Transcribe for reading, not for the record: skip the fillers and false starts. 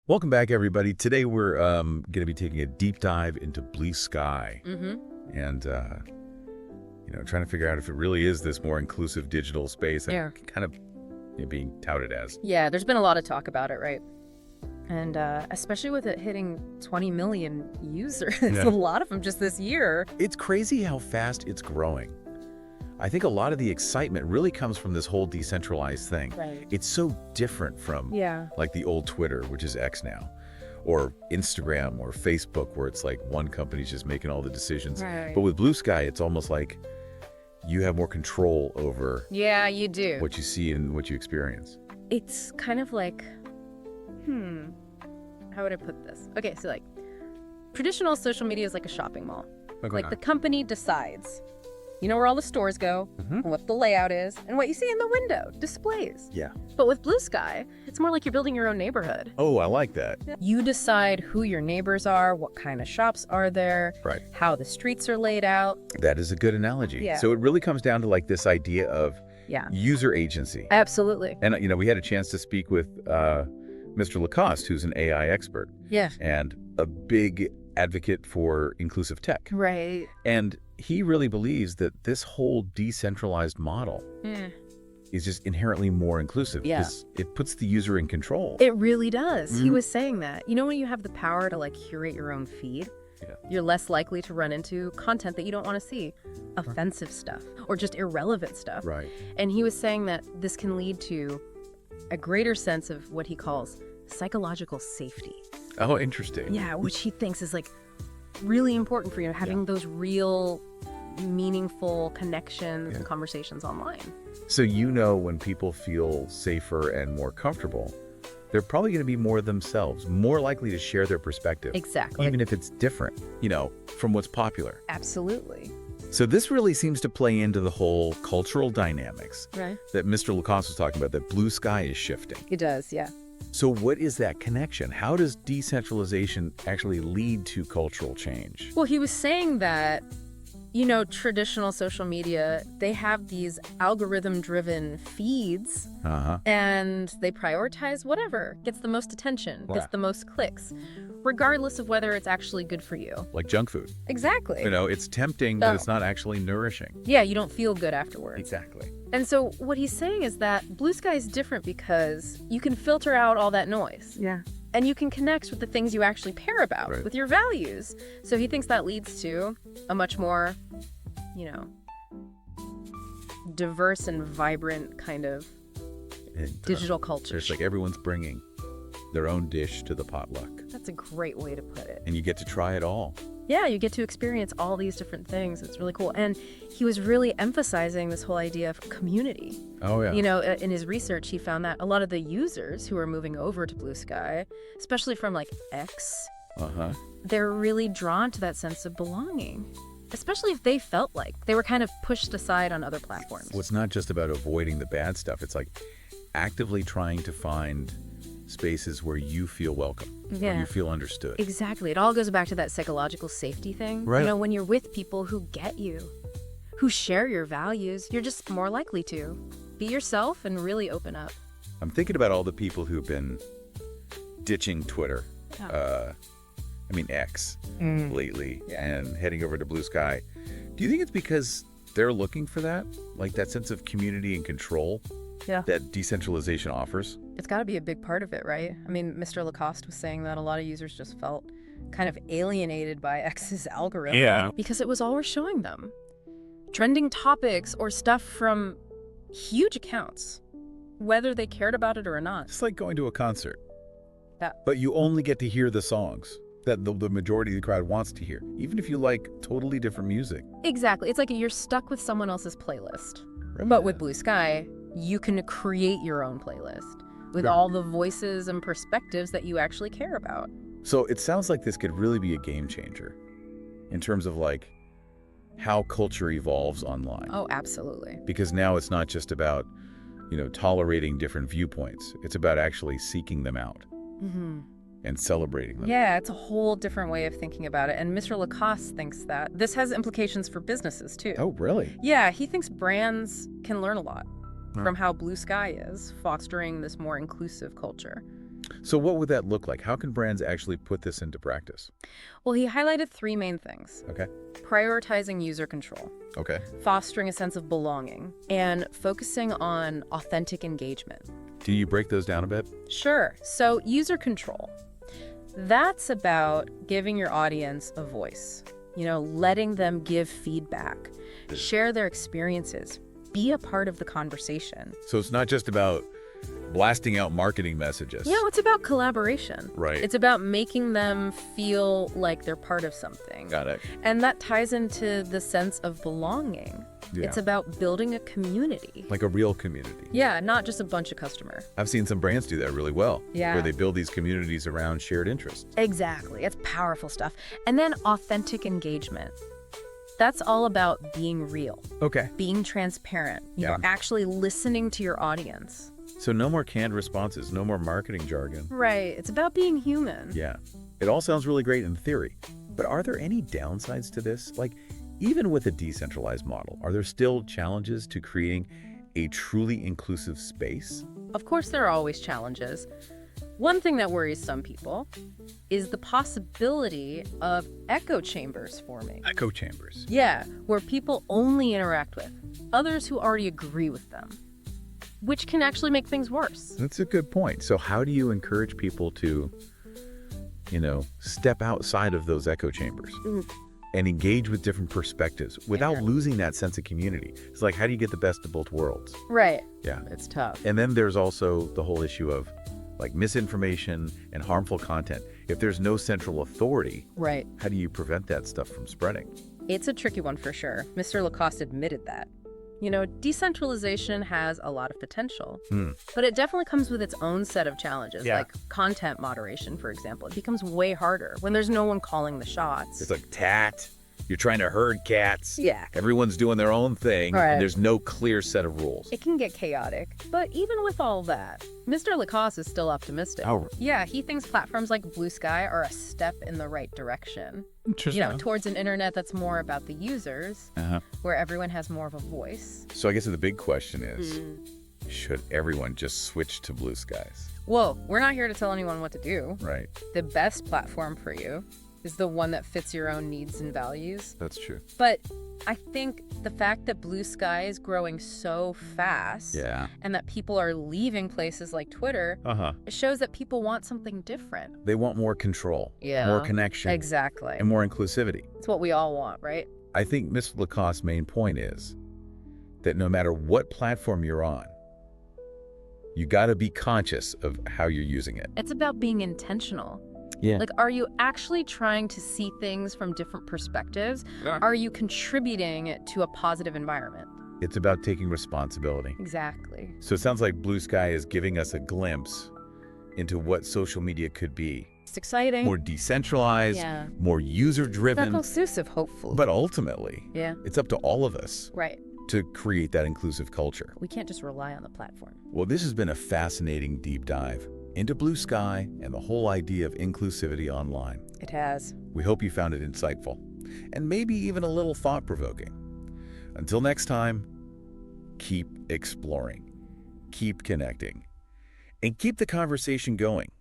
Welcome back, everybody. Today we're going to be taking a deep dive into BlueSky and, trying to figure out if it really is this more inclusive digital space that Yeah. kind of being touted as. Yeah, there's been a lot of talk about it, right? And especially with it hitting 20 million users, Yeah. a lot of them just this year. It's crazy how fast it's growing. I think a lot of the excitement really comes from this whole decentralized thing. Right. It's so different from Yeah. like the old Twitter, which is X now, or Instagram or Facebook, where it's like one company's just making all the decisions. Right. But with BlueSky, it's almost like you have more control over Yeah, you do. what you see and what you experience. It's kind of like, how would I put this? Okay, so like traditional social media is like a shopping mall. Like the company decides, you know where all the stores go, and what the layout is, and what you see in the window, displays. Yeah. But with BlueSky, it's more like you're building your own neighborhood. Oh, I like that. You decide who your neighbors are, what kind of shops are there, Right. how the streets are laid out. That is a good analogy. Yeah. So it really comes down to like this idea of Yeah, user agency. absolutely. And, we had a chance to speak with Mr. Lacoste, who's an AI expert Yeah. and a big advocate for inclusive tech. Right. And he really believes that this whole decentralized model is just inherently more inclusive. Yeah. Because it puts the user in control. It really does. He Mhm. was saying that. You know, when you have the power to like curate your own feed, Yeah. you're less likely to run into content that you don't want to see, offensive stuff, or just irrelevant stuff. Right. And he was saying that this can lead to a greater sense of what he calls psychological safety. Oh, interesting. Yeah, which he thinks is like really important for you, having those real, meaningful connections and conversations online. So when people feel safer and more comfortable, they're probably going to be more themselves, more likely to share their perspective. Exactly. Even if it's different, from what's popular. Absolutely. So this really seems to play into the whole cultural dynamics Right. that Mr. Lacoste was talking about, that BlueSky is shifting. It does, yeah. So what is that connection? How does decentralization actually lead to cultural change? Well, he was saying that, traditional social media, they have these algorithm-driven feeds, Uh-huh. and they prioritize whatever gets the most attention, Yeah. gets the most clicks, regardless of whether it's actually good for you. Like junk food. Exactly. It's tempting, but it's not actually nourishing. Yeah, you don't feel good afterwards. Exactly. And so what he's saying is that BlueSky is different because you can filter out all that noise. Yeah. And you can connect with the things you actually care about, Right. with your values. So he thinks that leads to a much more, diverse and vibrant kind of And, digital culture. It's like everyone's bringing their own dish to the potluck, That's a great way to put it. and you get to try it all. Yeah, you get to experience all these different things. It's really cool. And he was really emphasizing this whole idea of community. Oh, yeah. In his research, he found that a lot of the users who are moving over to BlueSky, especially from like X, Uh-huh. they're really drawn to that sense of belonging, especially if they felt like they were kind of pushed aside on other platforms. Well, it's not just about avoiding the bad stuff. It's like actively trying to find spaces where you feel welcome, where Yeah. you feel understood. Exactly. It all goes back to that psychological safety thing. Right. When you're with people who get you, who share your values, you're just more likely to be yourself and really open up. I'm thinking about all the people who've been ditching Twitter, X, lately, and heading over to BlueSky. Do you think it's because they're looking for that? Like that sense of community and control Yeah. that decentralization offers? It's got to be a big part of it, right? I mean, Mr. Lacoste was saying that a lot of users just felt kind of alienated by X's algorithm. Yeah. Because it was always showing them trending topics or stuff from huge accounts, whether they cared about it or not. It's like going to a concert, Yeah. but you only get to hear the songs that the majority of the crowd wants to hear, even if you like totally different music. Exactly. It's like you're stuck with someone else's playlist. Remember But with that? BlueSky, you can create your own playlist with Yeah. all the voices and perspectives that you actually care about. So it sounds like this could really be a game changer in terms of like how culture evolves online. Oh, absolutely. Because now it's not just about, tolerating different viewpoints. It's about actually seeking them out and celebrating them. Yeah, it's a whole different way of thinking about it. And Mr. Lacoste thinks that this has implications for businesses too. Oh, really? Yeah, he thinks brands can learn a lot from how BlueSky is fostering this more inclusive culture. So what would that look like? How can brands actually put this into practice? Well, he highlighted three main things. Okay. Prioritizing user control, Okay. fostering a sense of belonging, and focusing on authentic engagement. Do you break those down a bit? Sure. So user control, that's about giving your audience a voice, letting them give feedback, share their experiences, be a part of the conversation. So it's not just about blasting out marketing messages. Yeah, it's about collaboration. Right. It's about making them feel like they're part of something. Got it. And that ties into the sense of belonging. Yeah. It's about building a community. Like a real community. Yeah, not just a bunch of customer. I've seen some brands do that really well. Yeah. Where they build these communities around shared interests. Exactly. It's powerful stuff. And then authentic engagement. That's all about being real. Okay. Being transparent. Actually listening to your audience. So no more canned responses, no more marketing jargon. Right. It's about being human. Yeah. It all sounds really great in theory. But are there any downsides to this? Like, even with a decentralized model, are there still challenges to creating a truly inclusive space? Of course, there are always challenges. One thing that worries some people is the possibility of echo chambers forming. Echo chambers. Yeah, where people only interact with others who already agree with them, which can actually make things worse. That's a good point. So how do you encourage people to, step outside of those echo chambers and engage with different perspectives without losing that sense of community? It's like, how do you get the best of both worlds? Right. Yeah. It's tough. And then there's also the whole issue of like misinformation and harmful content. If there's no central authority, right, how do you prevent that stuff from spreading? It's a tricky one for sure. Mr. Lacoste admitted that. Decentralization has a lot of potential, but it definitely comes with its own set of challenges, like content moderation, for example. It becomes way harder when there's no one calling the shots. It's like you're trying to herd cats. Yeah. Everyone's doing their own thing, right, and there's no clear set of rules. It can get chaotic, but even with all that, Mr. Lacoste is still optimistic. Oh. Yeah, he thinks platforms like BlueSky are a step in the right direction. Interesting. Towards an internet that's more about the users, where everyone has more of a voice. So I guess the big question is, should everyone just switch to BlueSkies? Whoa, we're not here to tell anyone what to do. Right. The best platform for you is the one that fits your own needs and values. That's true. But I think the fact that BlueSky is growing so fast and that people are leaving places like Twitter it shows that people want something different. They want more control, more connection, exactly, and more inclusivity. It's what we all want, right? I think Mr. Lacoste's main point is that no matter what platform you're on, you got to be conscious of how you're using it. It's about being intentional. Yeah. Like, are you actually trying to see things from different perspectives? Are you contributing to a positive environment? It's about taking responsibility. Exactly. So it sounds like BlueSky is giving us a glimpse into what social media could be. It's exciting. More decentralized, more user-driven. Not inclusive, hopefully. But ultimately, it's up to all of us to create that inclusive culture. We can't just rely on the platform. Well, this has been a fascinating deep dive into BlueSky and the whole idea of inclusivity online. It has. We hope you found it insightful and maybe even a little thought-provoking. Until next time, keep exploring, keep connecting, and keep the conversation going.